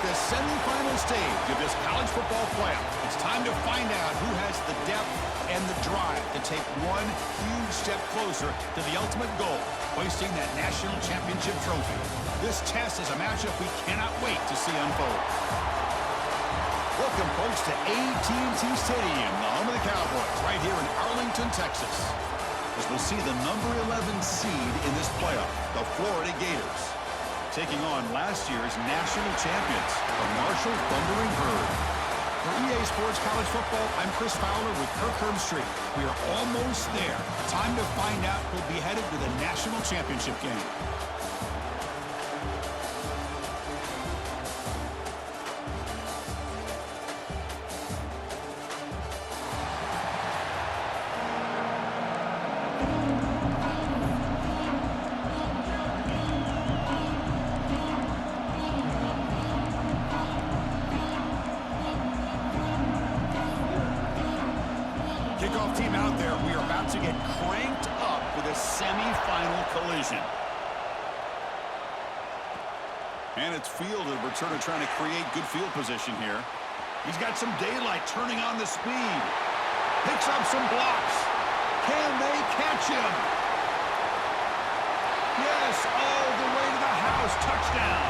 the semifinal stage of this college football playoff. It's time to find out who has the depth and the drive to take one huge step closer to the ultimate goal, hoisting that national championship trophy. This test is a matchup we cannot wait to see unfold. Welcome, folks, to AT&T Stadium, the home of the Cowboys, right here in Arlington, Texas, as we'll see the number 11 seed in this playoff, the Florida Gators, taking on last year's national champions, the Marshall Thundering Herd. For EA Sports College Football, I'm Chris Fowler with Kirk Herbstreit. We are almost there. Time to find out who'll be headed to the national championship game. Kickoff team out there. We are about to get cranked up with a semi-final collision. And it's fielded. Returner trying to create good field position here. He's got some daylight, turning on the speed. Picks up some blocks. Can they catch him? Yes, all the way to the house. Touchdown.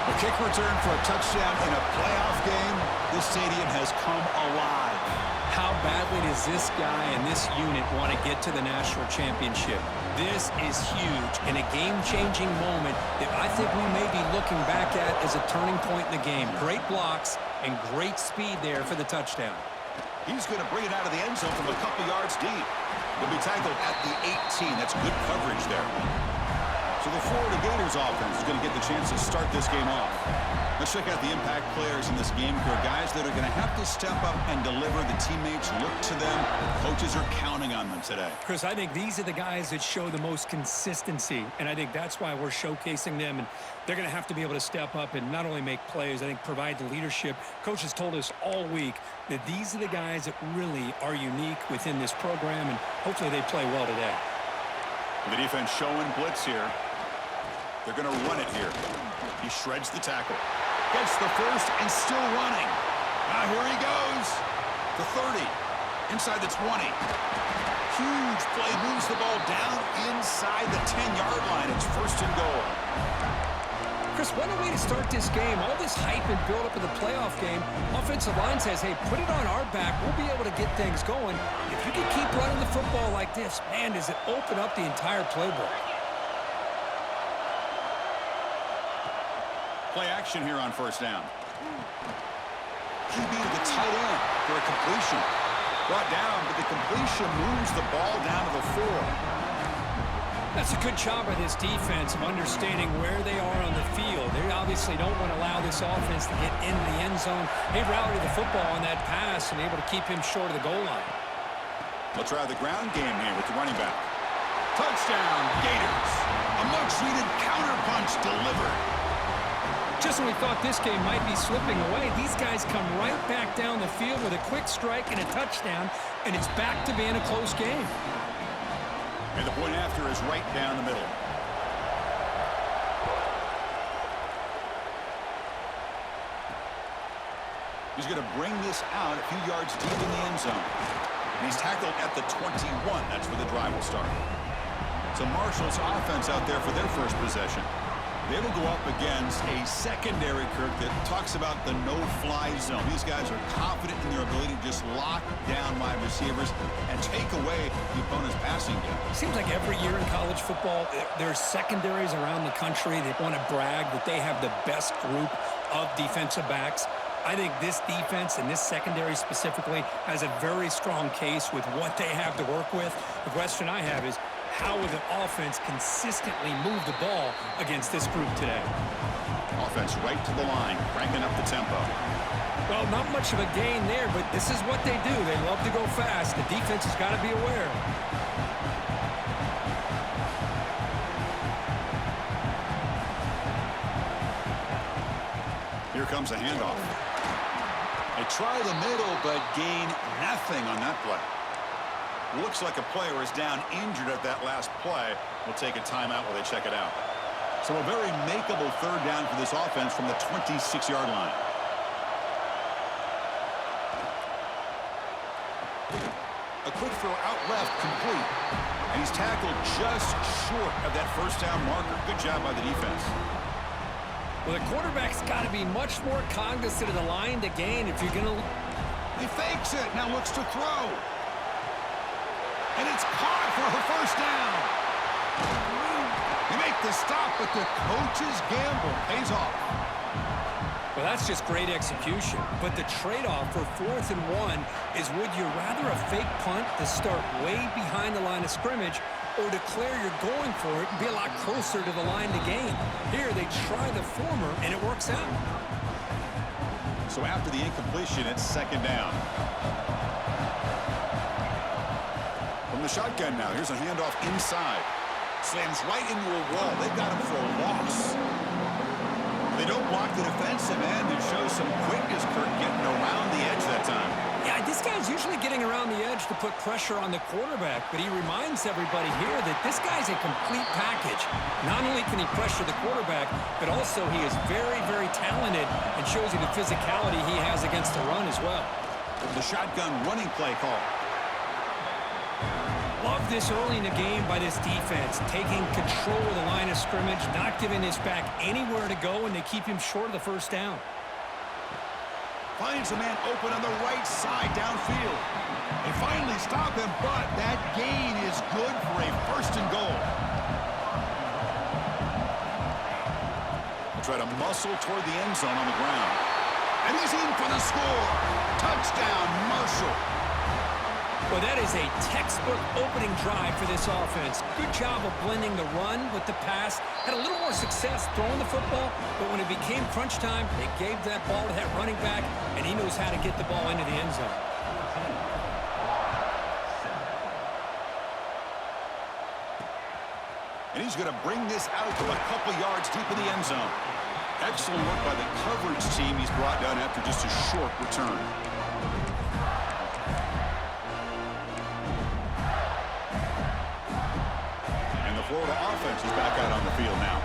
A kick return for a touchdown in a playoff game. This stadium has come alive. How badly does this guy and this unit want to get to the national championship? This is huge and a game-changing moment that I think we may be looking back at as a turning point in the game. Great blocks and great speed there for the touchdown. He's going to bring it out of the end zone from a couple yards deep. He'll be tackled at the 18. That's good coverage there. So the Florida Gators offense is going to get the chance to start this game off. Let's check out the impact players in this game here. Guys that are going to have to step up and deliver. The teammates look to them. Coaches are counting on them today. Chris, I think these are the guys that show the most consistency, and I think that's why we're showcasing them. And they're going to have to be able to step up and not only make plays, I think provide the leadership. Coaches told us all week that these are the guys that really are unique within this program, and hopefully they play well today. The defense showing blitz here. They're going to run it here. He shreds the tackle. Gets the first and still running. Now here he goes. The 30. Inside the 20. Huge play. Moves the ball down inside the 10-yard line. It's first and goal. Chris, what a way to start this game. All this hype and build up of the playoff game. Offensive line says, hey, put it on our back. We'll be able to get things going. If you can keep running the football like this, man, does it open up the entire playbook. Play action here on first down. QB to the tight end for a completion. Brought down, but the completion moves the ball down to the 4. That's a good job by this defense of understanding where they are on the field. They obviously don't want to allow this offense to get into the end zone. They routed the football on that pass and able to keep him short of the goal line. They'll try the ground game here with the running back. Touchdown, Gators. A much-needed counterpunch delivered. Just when we thought this game might be slipping away, these guys come right back down the field with a quick strike and a touchdown, and it's back to being a close game. And the point after is right down the middle. He's going to bring this out a few yards deep in the end zone. And he's tackled at the 21. That's where the drive will start. So Marshall's offense out there for their first possession. They will go up against a secondary, Kirk, that talks about the no-fly zone. These guys are confident in their ability to just lock down wide receivers and take away the opponent's passing game. Seems like every year in college football, there's secondaries around the country that want to brag that they have the best group of defensive backs. I think this defense and this secondary specifically has a very strong case with what they have to work with. The question I have is, how will the offense consistently move the ball against this group today? Offense right to the line, cranking up the tempo. Well, not much of a gain there, but this is what they do. They love to go fast. The defense has got to be aware. Here comes a handoff. They try the middle, but gain nothing on that play. Looks like a player is down injured at that last play. We'll take a timeout while they check it out. So a very makeable third down for this offense from the 26-yard line. A quick throw out left, complete. And he's tackled just short of that first down marker. Good job by the defense. Well, the quarterback's got to be much more cognizant of the line to gain if you're going to... He fakes it, now looks to throw. And it's caught for a first down. They make the stop, but the coach's gamble pays off. Well, that's just great execution. But the trade-off for 4th and 1 is, would you rather a fake punt to start way behind the line of scrimmage or declare you're going for it and be a lot closer to the line to gain? Here, they try the former, and it works out. So after the incompletion, it's 2nd down. From the shotgun now, here's a handoff inside. Slams right into a wall. They've got him for a loss. They don't block the defensive end and show some quickness, Kirk, getting around the edge that time. Yeah, this guy's usually getting around the edge to put pressure on the quarterback, but he reminds everybody here that this guy's a complete package. Not only can he pressure the quarterback, but also he is very, very talented and shows you the physicality he has against the run as well. The shotgun running play call. Love this early in the game by this defense, taking control of the line of scrimmage, not giving this back anywhere to go, and they keep him short of the first down. Finds a man open on the right side downfield. They finally stop him, but that gain is good for a 1st and goal. They try to muscle toward the end zone on the ground. And he's in for the score. Touchdown, Marshall. Well, that is a textbook opening drive for this offense. Good job of blending the run with the pass. Had a little more success throwing the football, but when it became crunch time, they gave that ball to that running back, and he knows how to get the ball into the end zone. And he's going to bring this out to a couple yards deep in the end zone. Excellent work by the coverage team he's brought down after just a short return. Florida offense is back out on the field now.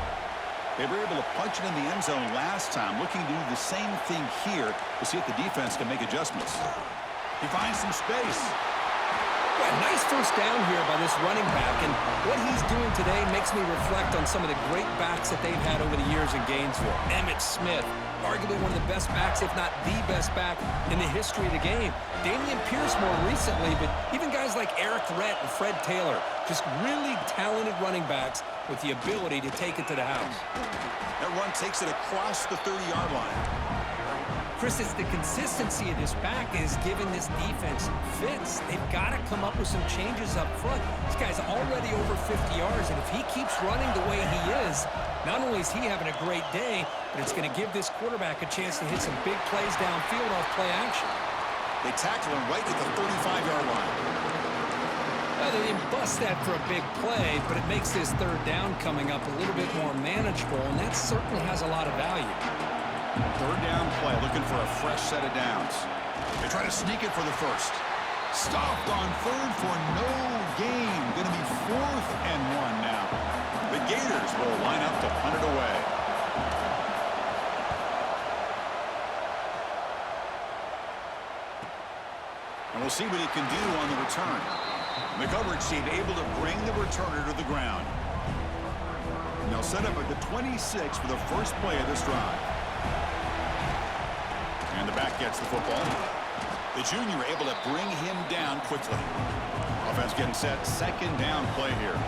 They were able to punch it in the end zone last time, looking to do the same thing here to see if the defense can make adjustments. He finds some space. Yeah, nice first down here by this running back, and what he's doing today makes me reflect on some of the great backs that they've had over the years in Gainesville. Emmitt Smith, arguably one of the best backs, if not the best back in the history of the game. Damian Pierce more recently, but even guys like Eric Rhett and Fred Taylor, just really talented running backs with the ability to take it to the house. That run takes it across the 30-yard line. Chris, it's the consistency of this back is giving this defense fits. They've got to come up with some changes up front. This guy's already over 50 yards, and if he keeps running the way he is, not only is he having a great day, but it's going to give this quarterback a chance to hit some big plays downfield off play action. They tackle him right at the 35-yard line. Well, they didn't bust that for a big play, but it makes this third down coming up a little bit more manageable, and that certainly has a lot of value. Third down play, looking for a fresh set of downs. They try to sneak it for the first. Stopped on 3rd for no gain. Going to be 4th and 1 now. The Gators will line up to punt it away. And we'll see what he can do on the return. The coverage team able to bring the returner to the ground. And they'll set up at the 26 for the first play of this drive. And the back gets the football. The junior able to bring him down quickly. Offense getting set. 2nd down play here.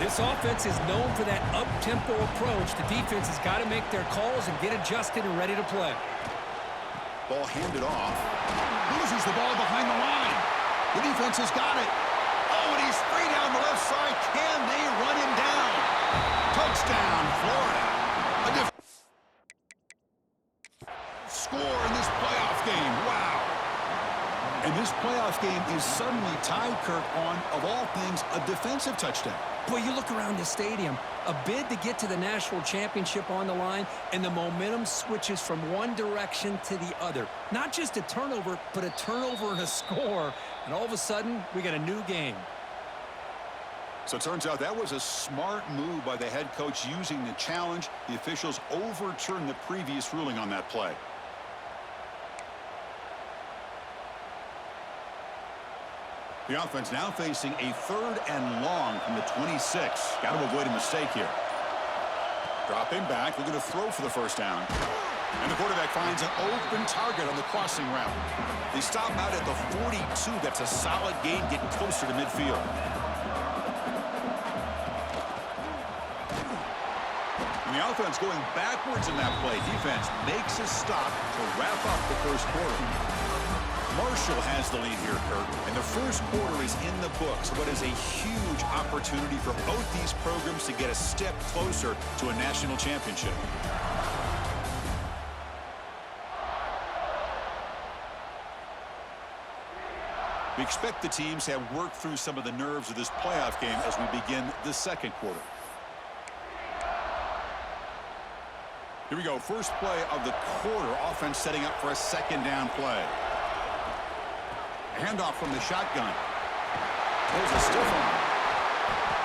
This offense is known for that up-tempo approach. The defense has got to make their calls and get adjusted and ready to play. Ball handed off. Loses the ball behind the line. The defense has got it. Oh, and he's free down the left side. Can they run him down? Touchdown, Florida. Score in this playoff game. Wow. And this playoff game is suddenly tied, Kirk, on, of all things, a defensive touchdown. Boy, you look around the stadium, a bid to get to the national championship on the line, and the momentum switches from one direction to the other. Not just a turnover, but a turnover and a score. And all of a sudden, we got a new game. So it turns out that was a smart move by the head coach using the challenge. The officials overturned the previous ruling on that play. The offense now facing a 3rd and long from the 26. Got to avoid a mistake here. Dropping back, looking to throw for the first down. And the quarterback finds an open target on the crossing route. They stop out at the 42. That's a solid gain, getting closer to midfield. And the offense going backwards in that play. Defense makes a stop to wrap up the first quarter. Marshall has the lead here, Kurt, and the first quarter is in the books. What is a huge opportunity for both these programs to get a step closer to a national championship. We expect the teams to have worked through some of the nerves of this playoff game as we begin the second quarter. Here we go, first play of the quarter. Offense setting up for a second down play. Handoff from the shotgun. There's a stiff arm.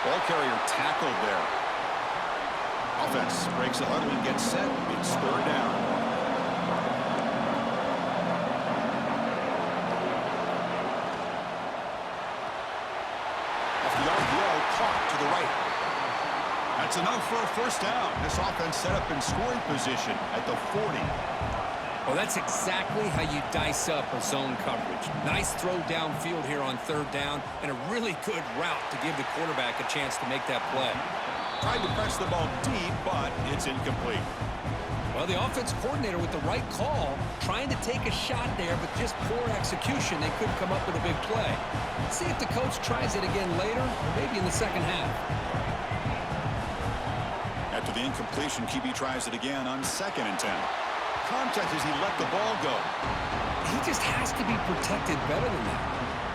Ball carrier tackled there. Offense breaks the huddle and gets set. It's 3rd down. Caught to the right. That's enough for a first down. This offense set up in scoring position at the 40. Well, that's exactly how you dice up a zone coverage. Nice throw downfield here on 3rd down, and a really good route to give the quarterback a chance to make that play. Tried to press the ball deep, but it's incomplete. Well, the offense coordinator with the right call, trying to take a shot there, but just poor execution. They couldn't come up with a big play. Let's see if the coach tries it again later, or maybe in the second half. After the incompletion, QB tries it again on 2nd and 10. Contact as he let the ball go. He just has to be protected better than that.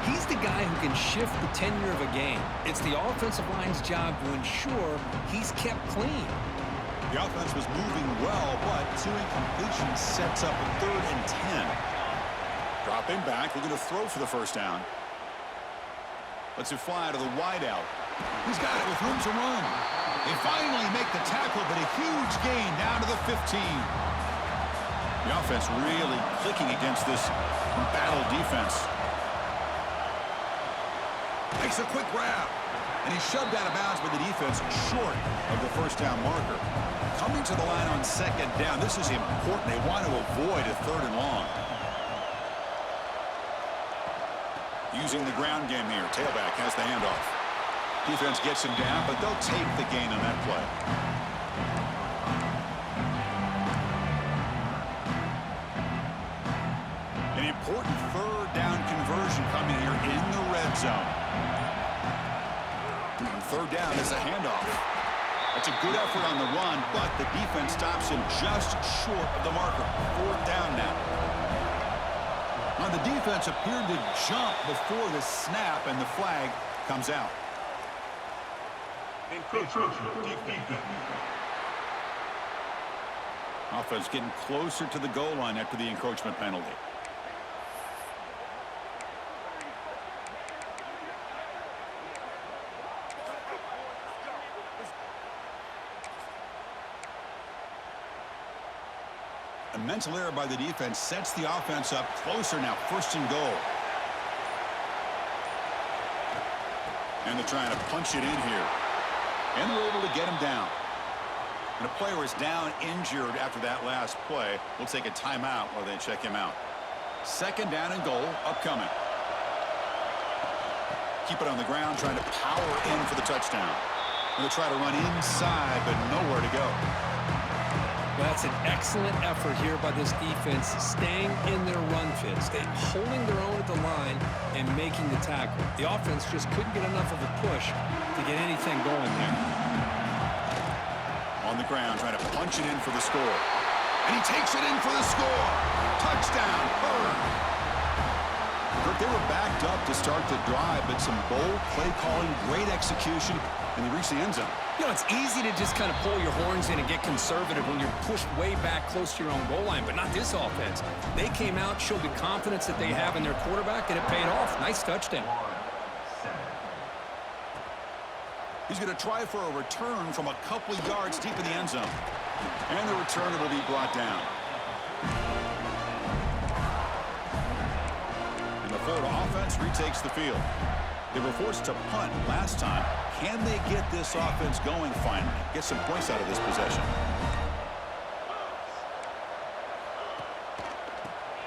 He's the guy who can shift the tenure of a game. It's the offensive line's job to ensure he's kept clean. The offense was moving well, but 2 incompletions sets up a 3rd and 10. Dropping back, looking to throw for the first down. Lets it fly to the wideout. He's got it with room to run. They finally make the tackle, but a huge gain down to the 15. The offense really clicking against this battle defense. Makes a quick grab. And he's shoved out of bounds by the defense short of the first down marker. Coming to the line on 2nd down. This is important. They want to avoid a 3rd and long. Using the ground game here. Tailback has the handoff. Defense gets him down, but they'll take the gain on that play. An important 3rd down conversion coming here in the red zone. 3rd down is a handoff. That's a good effort on the run, but the defense stops him just short of the marker. 4th down now. Now the defense appeared to jump before the snap, and the flag comes out. Offense getting closer to the goal line after the encroachment penalty. A mental error by the defense sets the offense up closer now. 1st and goal. And they're trying to punch it in here. And they're able to get him down. And a player is down injured after that last play. We'll take a timeout while they check him out. 2nd down and goal upcoming. Keep it on the ground, trying to power in for the touchdown. And they'll try to run inside, but nowhere to go. That's an excellent effort here by this defense, staying in their run fits, holding their own at the line and making the tackle. The offense just couldn't get enough of a push to get anything going there. On the ground, trying to punch it in for the score. And he takes it in for the score. Touchdown, Bird. They were backed up to start the drive, but some bold play calling, great execution, and they reach the end zone. You know, it's easy to just kind of pull your horns in and get conservative when you're pushed way back close to your own goal line, but not this offense. They came out, showed the confidence that they have in their quarterback, and it paid off. Nice touchdown. He's going to try for a return from a couple of yards deep in the end zone. And the return will be brought down. And the Florida offense retakes the field. They were forced to punt last time. Can they get this offense going finally? Get some points out of this possession.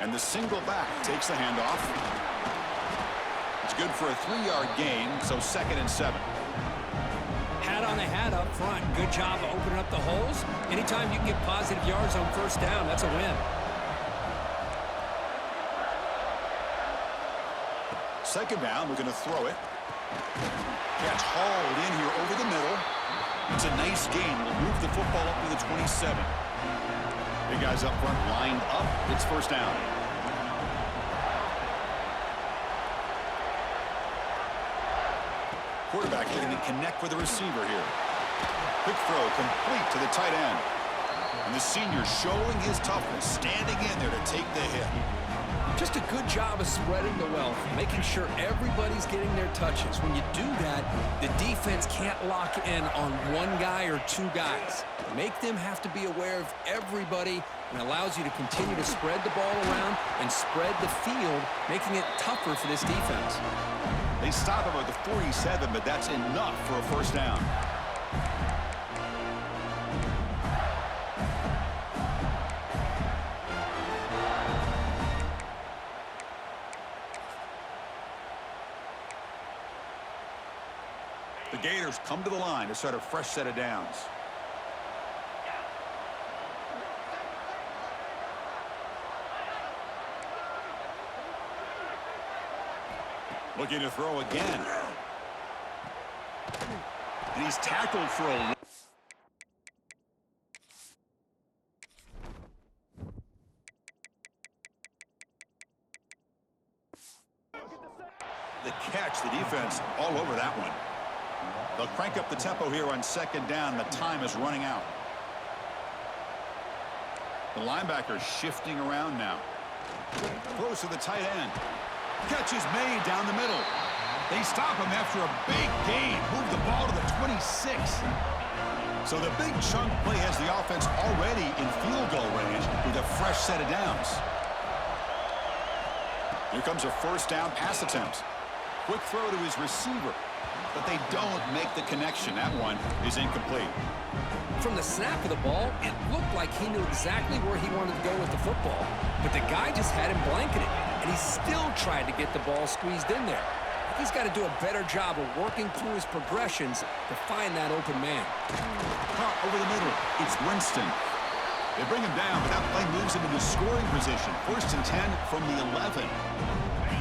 And the single back takes the handoff. It's good for a 3-yard gain, so 2nd and 7. Hat on a hat up front. Good job of opening up the holes. Anytime you can get positive yards on first down, that's a win. Second down, we're going to throw it. Catch hauled in here over the middle. It's a nice gain. We'll move the football up to the 27. Big guys up front lined up. It's first down. Quarterback looking to connect with the receiver here. Quick throw complete to the tight end. And the senior showing his toughness, standing in there to take the hit. Just a good job of spreading the wealth, making sure everybody's getting their touches. When you do that, the defense can't lock in on one guy or two guys. Make them have to be aware of everybody, and allows you to continue to spread the ball around and spread the field, making it tougher for this defense. They stop him at the 47, but that's enough for a first down. The Gators come to the line to start a fresh set of downs. Looking to throw again. And he's tackled for a... The catch, the defense all over that one. They'll crank up the tempo here on second down. The time is running out. The linebacker shifting around now. Close to the tight end. Catch is made down the middle. They stop him after a big gain. Move the ball to the 26. So the big chunk play has the offense already in field goal range with a fresh set of downs. Here comes a first down pass attempt. Quick throw to his receiver, but they don't make the connection. That one is incomplete. From the snap of the ball, it looked like he knew exactly where he wanted to go with the football, but the guy just had him blanketed, and he still tried to get the ball squeezed in there. He's got to do a better job of working through his progressions to find that open man. Caught over the middle. It's Winston. They bring him down, but that play moves him into scoring position. 1st and 10 from the 11.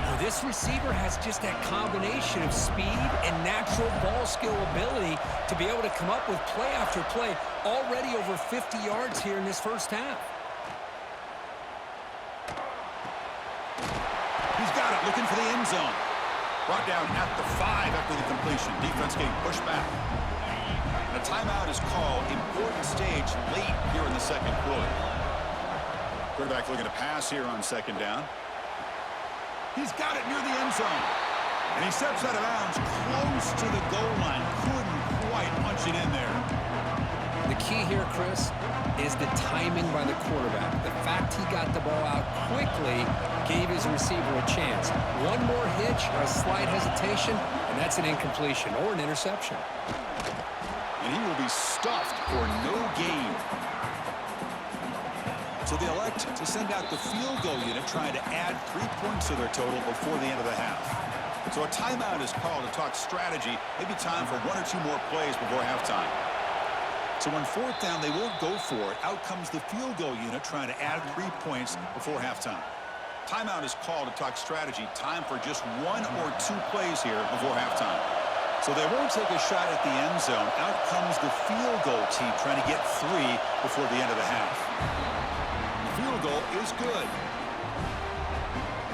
Now, this receiver has just that combination of speed and natural ball skill ability to be able to come up with play after play, already over 50 yards here in this first half. He's got it, looking for the end zone. Brought down at the 5 after the completion. Defense getting pushed back. And a timeout is called. Important stage late here in the second quarter. Quarterback looking to pass here on second down. He's got it near the end zone. And he steps out of bounds close to the goal line. Couldn't quite punch it in there. The key here, Chris, is the timing by the quarterback. The fact he got the ball out quickly gave his receiver a chance. One more hitch or a slight hesitation, and that's an incompletion or an interception. And he will be stuffed for no gain. So they elect to send out the field goal unit, trying to add 3 points to their total before the end of the half. So a timeout is called to talk strategy. Maybe time for 1 or 2 more plays before halftime. So on 4th down, they won't go for it. Out comes the field goal unit trying to add 3 points before halftime. Timeout is called to talk strategy. Time for just 1 or 2 plays here before halftime. So they won't take a shot at the end zone. Out comes the field goal team trying to get 3 before the end of the half. The field goal is good.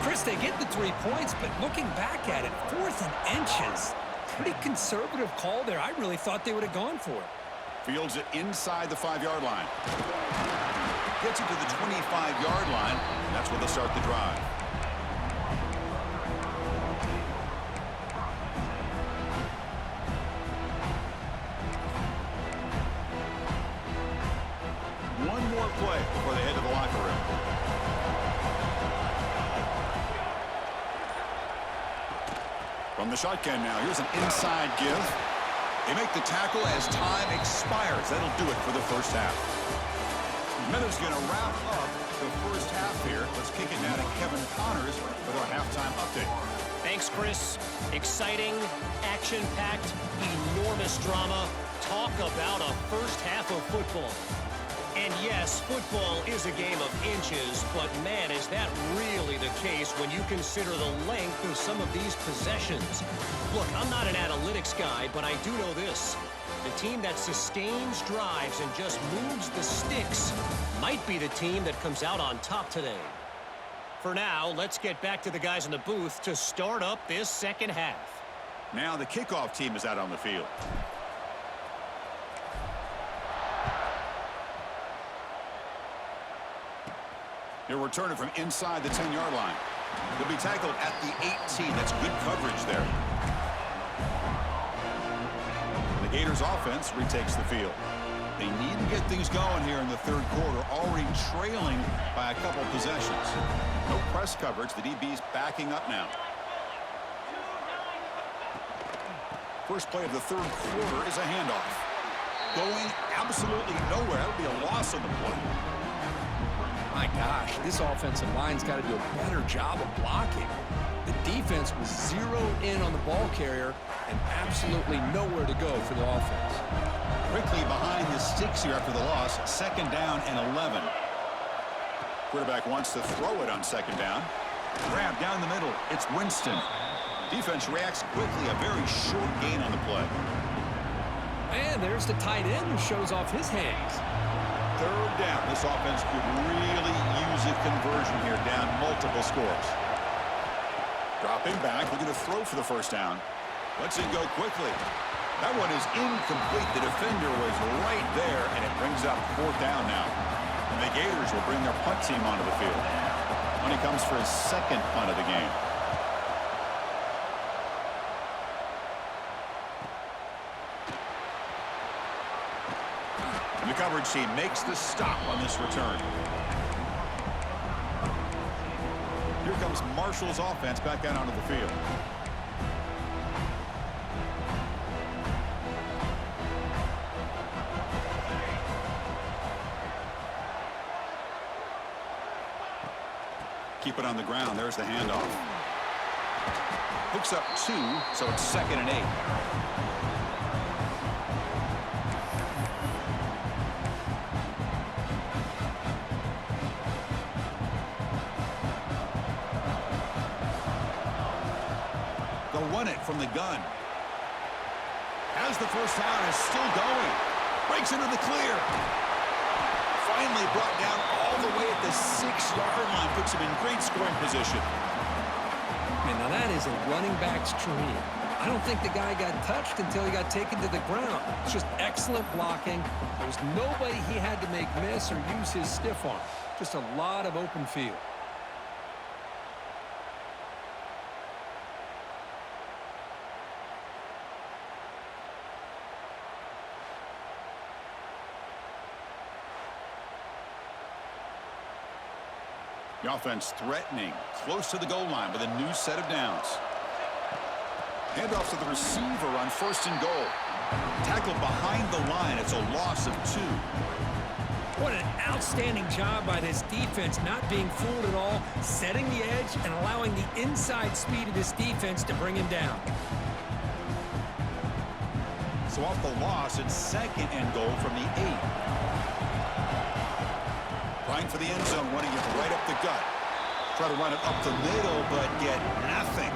Chris, they get the 3 points, but looking back at it, 4th and inches. Pretty conservative call there. I really thought they would have gone for it. Fields it inside the 5-yard line. Gets it to the 25-yard line, and that's where they'll start the drive. From the shotgun now, here's an inside give. They make the tackle as time expires. That'll do it for the first half. Smithers going to wrap up the first half here. Let's kick it now to Kevin Connors with our halftime update. Thanks, Chris. Exciting, action-packed, enormous drama. Talk about a first half of football. And yes, football is a game of inches, but man, is that really the case when you consider the length of some of these possessions. Look, I'm not an analytics guy, but I do know this. The team that sustains drives and just moves the sticks might be the team that comes out on top today. For now, let's get back to the guys in the booth to start up this second half. Now the kickoff team is out on the field. He'll return it from inside the 10-yard line. He'll be tackled at the 18. That's good coverage there. The Gators offense retakes the field. They need to get things going here in the third quarter, already trailing by a couple possessions. No press coverage. The DB's backing up now. First play of the third quarter is a handoff. Going absolutely nowhere. That'll be a loss on the play. My gosh, this offensive line's got to do a better job of blocking. The defense was zeroed in on the ball carrier and absolutely nowhere to go for the offense. Quickly behind the sticks here after the loss. Second down and 11. Quarterback wants to throw it on second down. Grab down the middle. It's Winston. Defense reacts quickly. A very short gain on the play. And there's the tight end who shows off his hands. Third down. This offense could really use a conversion here, down multiple scores. Dropping back, looking to throw for the first down. Lets it go quickly. That one is incomplete. The defender was right there, and it brings up fourth down now. And the Gators will bring their punt team onto the field. When he comes for his second punt of the game. The coverage team makes the stop on this return. Here comes Marshall's offense back out onto the field. Keep it on the ground. There's the handoff. Picks up 2, so it's 2nd and 8. Run it from the gun. As the first down is still going. Breaks into the clear. Finally brought down all the way at the 6-yard line. Puts him in great scoring position. Man, now that is a running back's dream. I don't think the guy got touched until he got taken to the ground. It's just excellent blocking. There was nobody he had to make miss or use his stiff arm. Just a lot of open field. The offense threatening, close to the goal line with a new set of downs. Handoff to the receiver on 1st and goal. Tackled behind the line. It's a loss of 2. What an outstanding job by this defense, not being fooled at all, setting the edge and allowing the inside speed of this defense to bring him down. So off the loss, it's 2nd and goal from the 8. Trying for the end zone, running it right up the gut. Try to run it up the middle, but get nothing.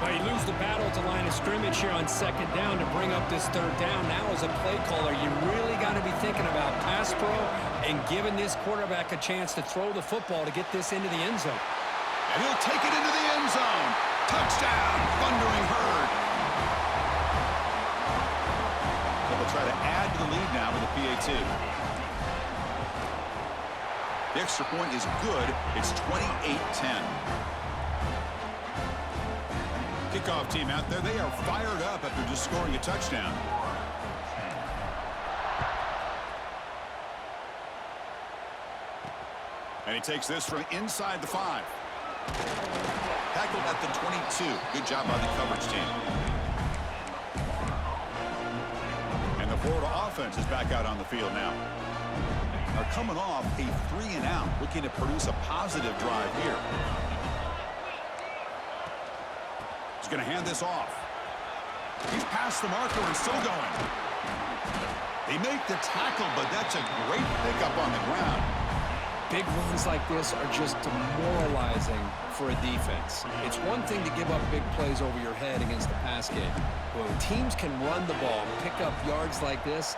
Well, you lose the battle at the line of scrimmage here on 2nd down to bring up this 3rd down. Now as a play caller, you really got to be thinking about pass pro and giving this quarterback a chance to throw the football to get this into the end zone. And he'll take it into the end zone. Touchdown, Thundering Herd. So they'll try to add to the lead now with a PAT. The extra point is good. It's 28-10. Kickoff team out there. They are fired up after just scoring a touchdown. And he takes this from inside the 5. Tackled at the 22. Good job by the coverage team. And the Florida offense is back out on the field now. Are coming off a 3-and-out, looking to produce a positive drive here. He's going to hand this off. He's past the marker and still going. They make the tackle, but that's a great pickup on the ground. Big runs like this are just demoralizing for a defense. It's one thing to give up big plays over your head against the pass game. But when teams can run the ball, pick up yards like this,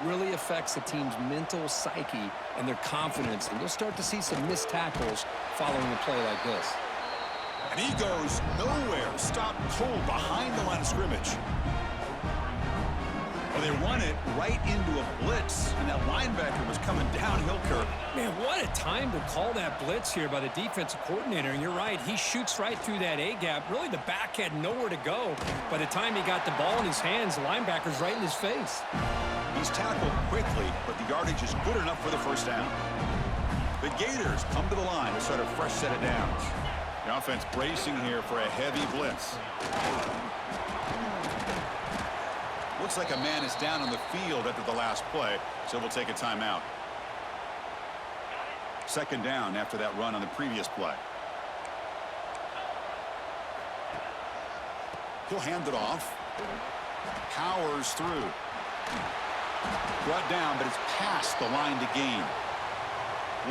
really affects the team's mental psyche and their confidence. And you'll start to see some missed tackles following a play like this. And he goes nowhere. Stopped cold behind the line of scrimmage. Well, they run it right into a blitz, and that linebacker was coming downhill, Kirk. Man, what a time to call that blitz here by the defensive coordinator. And you're right, he shoots right through that A-gap. Really, the back had nowhere to go. By the time he got the ball in his hands, the linebacker's right in his face. He's tackled quickly, but the yardage is good enough for the first down. The Gators come to the line to start a fresh set of downs. The offense bracing here for a heavy blitz. Looks like a man is down on the field after the last play, so we'll take a timeout. Second down after that run on the previous play. He'll hand it off. Powers through. Brought down, but it's past the line to gain.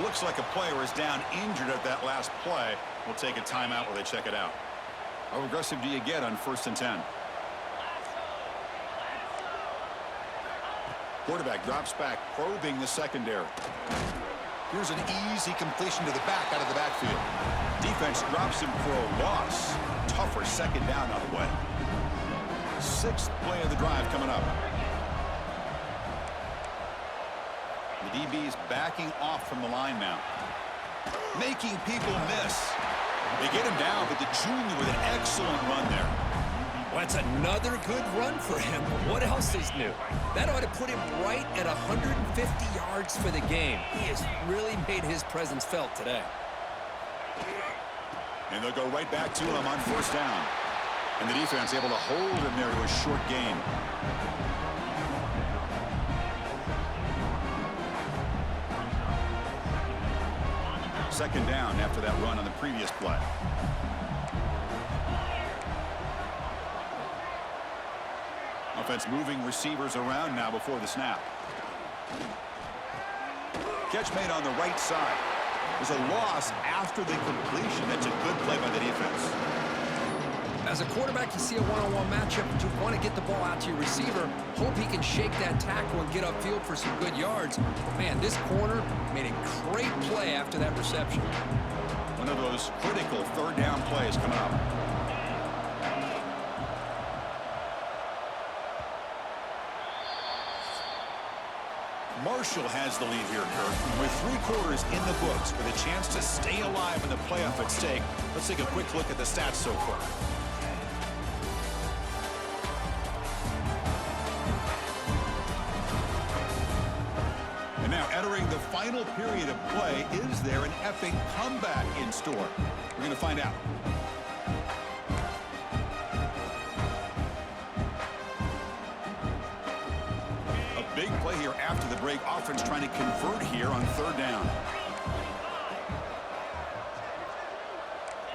Looks like a player is down injured at that last play. We'll take a timeout while they check it out. How aggressive do you get on 1st and 10? Quarterback drops back, probing the secondary. Here's an easy completion to the back out of the backfield. Defense drops him for a loss. Tougher second down on the way. 6th play of the drive coming up. The DB is backing off from the line now. Making people miss. They get him down, but the junior with an excellent run there. Well, that's another good run for him. But what else is new? That ought to put him right at 150 yards for the game. He has really made his presence felt today. And they'll go right back to him on 1st down. And the defense able to hold him there to a short gain. Second down after that run on the previous play. Offense moving receivers around now before the snap. Catch made on the right side. There's a loss after the completion. That's a good play by the defense. As a quarterback, you see a one-on-one matchup, but you want to get the ball out to your receiver. Hope he can shake that tackle and get upfield for some good yards. Man, this corner made a great play after that reception. One of those critical 3rd down plays coming up. Marshall has the lead here, Kirk. With 3 quarters in the books with a chance to stay alive in the playoff at stake, let's take a quick look at the stats so far. And now entering the final period of play, is there an epic comeback in store? We're going to find out. Big play here after the break. Offense trying to convert here on 3rd down.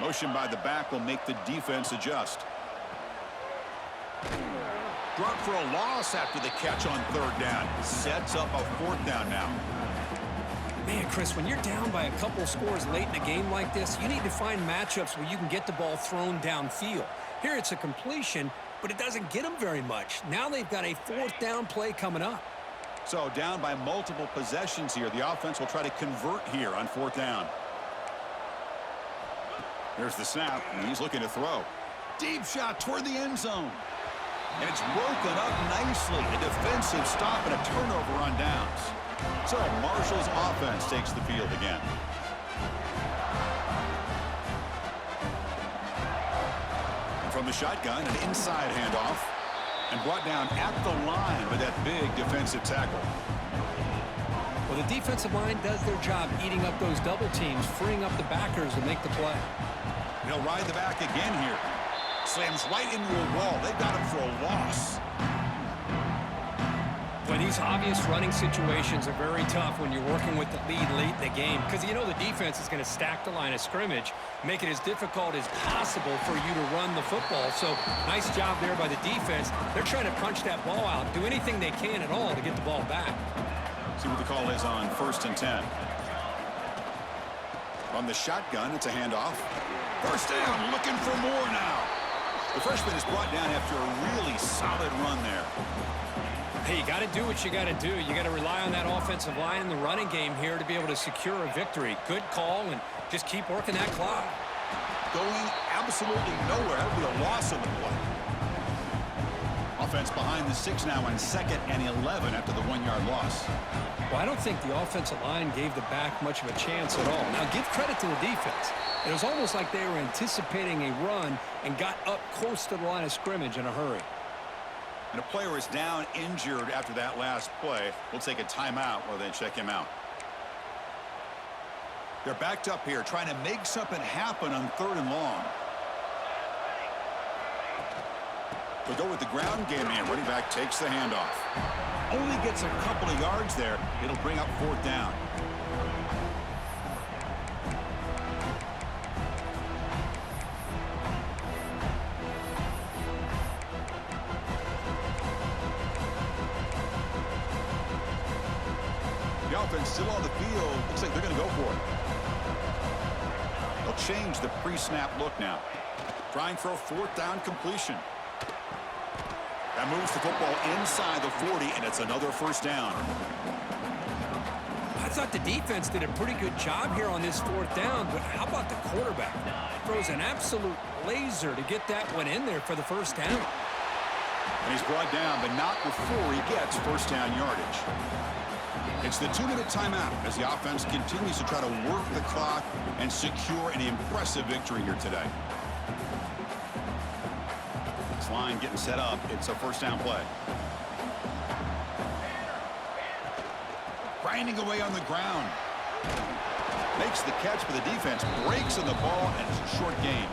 Motion by the back will make the defense adjust. Drop for a loss after the catch on 3rd down. Sets up a 4th down now. Man, Chris, when you're down by a couple scores late in a game like this, you need to find matchups where you can get the ball thrown downfield. Here it's a completion, but it doesn't get them very much. Now they've got a 4th down play coming up. So down by multiple possessions here. The offense will try to convert here on 4th down. There's the snap, and he's looking to throw. Deep shot toward the end zone. And it's broken up nicely. A defensive stop and a turnover on downs. So Marshall's offense takes the field again. And from the shotgun, an inside handoff. And brought down at the line with that big defensive tackle. Well, the defensive line does their job eating up those double teams, freeing up the backers to make the play. He'll ride the back again here. Slams right into a wall. They've got him for a loss. Well, these obvious running situations are very tough when you're working with the lead late in the game because you know the defense is going to stack the line of scrimmage, make it as difficult as possible for you to run the football. So nice job there by the defense. They're trying to punch that ball out, do anything they can at all to get the ball back. See what the call is on 1st and 10. From the shotgun, it's a handoff. First down, looking for more now. The freshman is brought down after a really solid run there. Hey, you got to do what you got to do. You got to rely on that offensive line in the running game here to be able to secure a victory. Good call, and just keep working that clock. Going absolutely nowhere. That would be a loss on the play. Offense behind the 6 now on 2nd and 11 after the 1-yard loss. Well, I don't think the offensive line gave the back much of a chance at all. Now, give credit to the defense. It was almost like they were anticipating a run and got up close to the line of scrimmage in a hurry. And a player is down injured after that last play. We'll take a timeout while they check him out. They're backed up here trying to make something happen on 3rd and long. They'll go with the ground game here. Running back takes the handoff. Only gets a couple of yards there. It'll bring up 4th down. The offense still on the field. Looks like they're going to go for it. They'll change the pre-snap look now. Trying for a 4th down completion. That moves the football inside the 40, and it's another 1st down. I thought the defense did a pretty good job here on this 4th down, but how about the quarterback? Throws an absolute laser to get that one in there for the 1st down. And he's brought down, but not before he gets 1st down yardage. It's the 2-minute timeout as the offense continues to try to work the clock and secure an impressive victory here today. This line getting set up. It's a 1st down play. Grinding away on the ground. Makes the catch, but the defense breaks on the ball, and it's a short gain.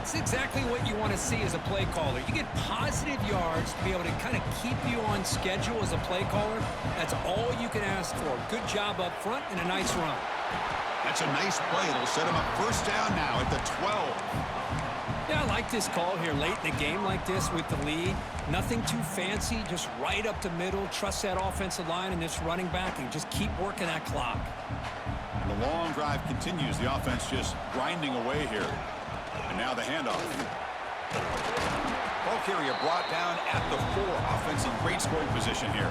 It's exactly what you want to see as a play caller. You get positive yards to be able to kind of keep you on schedule as a play caller. That's all you can ask for. Good job up front and a nice run. That's a nice play. It'll set him up 1st down now at the 12. Yeah, I like this call here late in the game like this with the lead. Nothing too fancy, just right up the middle. Trust that offensive line and this running back and just keep working that clock. And the long drive continues. The offense just grinding away here. And now the handoff. Ball carrier brought down at the 4. Offense in great scoring position here.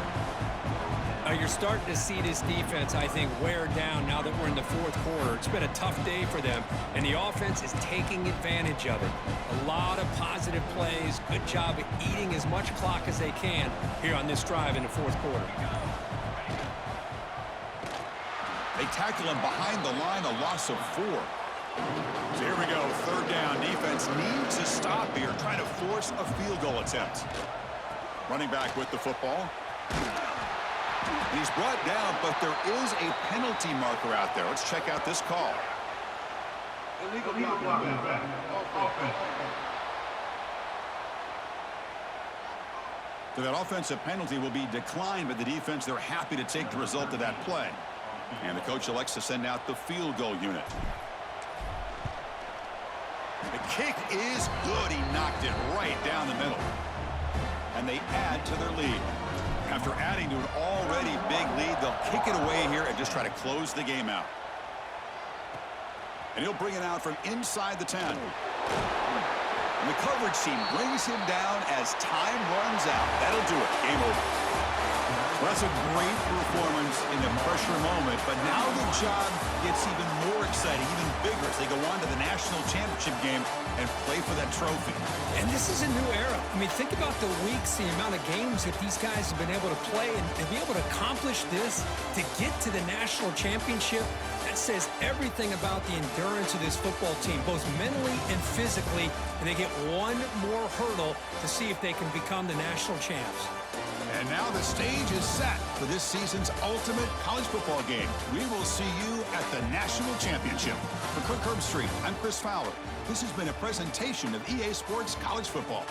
You're starting to see this defense, I think, wear down now that we're in the 4th quarter. It's been a tough day for them, and the offense is taking advantage of it. A lot of positive plays. Good job of eating as much clock as they can here on this drive in the 4th quarter. They tackle him behind the line, a loss of 4. So here we go, 3rd down. Defense needs to stop here, trying to force a field goal attempt. Running back with the football. And he's brought down, but there is a penalty marker out there. Let's check out this call. So that offensive penalty will be declined by the defense. They're happy to take the result of that play. And the coach elects to send out the field goal unit. The kick is good. He knocked it right down the middle. And they add to their lead. After adding to an already big lead, they'll kick it away here and just try to close the game out. And he'll bring it out from inside the 10. And the coverage team brings him down as time runs out. That'll do it. Game over. Well, that's a great performance in the pressure moment, but now the job gets even more exciting, even bigger as they go on to the national championship game and play for that trophy. And this is a new era. I mean, think about the weeks, the amount of games that these guys have been able to play, and to be able to accomplish this, to get to the national championship, that says everything about the endurance of this football team, both mentally and physically, and they get one more hurdle to see if they can become the national champs. And And now the stage is set for this season's ultimate college football game. We will see you at the National Championship. For Kirk Herbstreit, I'm Chris Fowler. This has been a presentation of EA Sports College Football.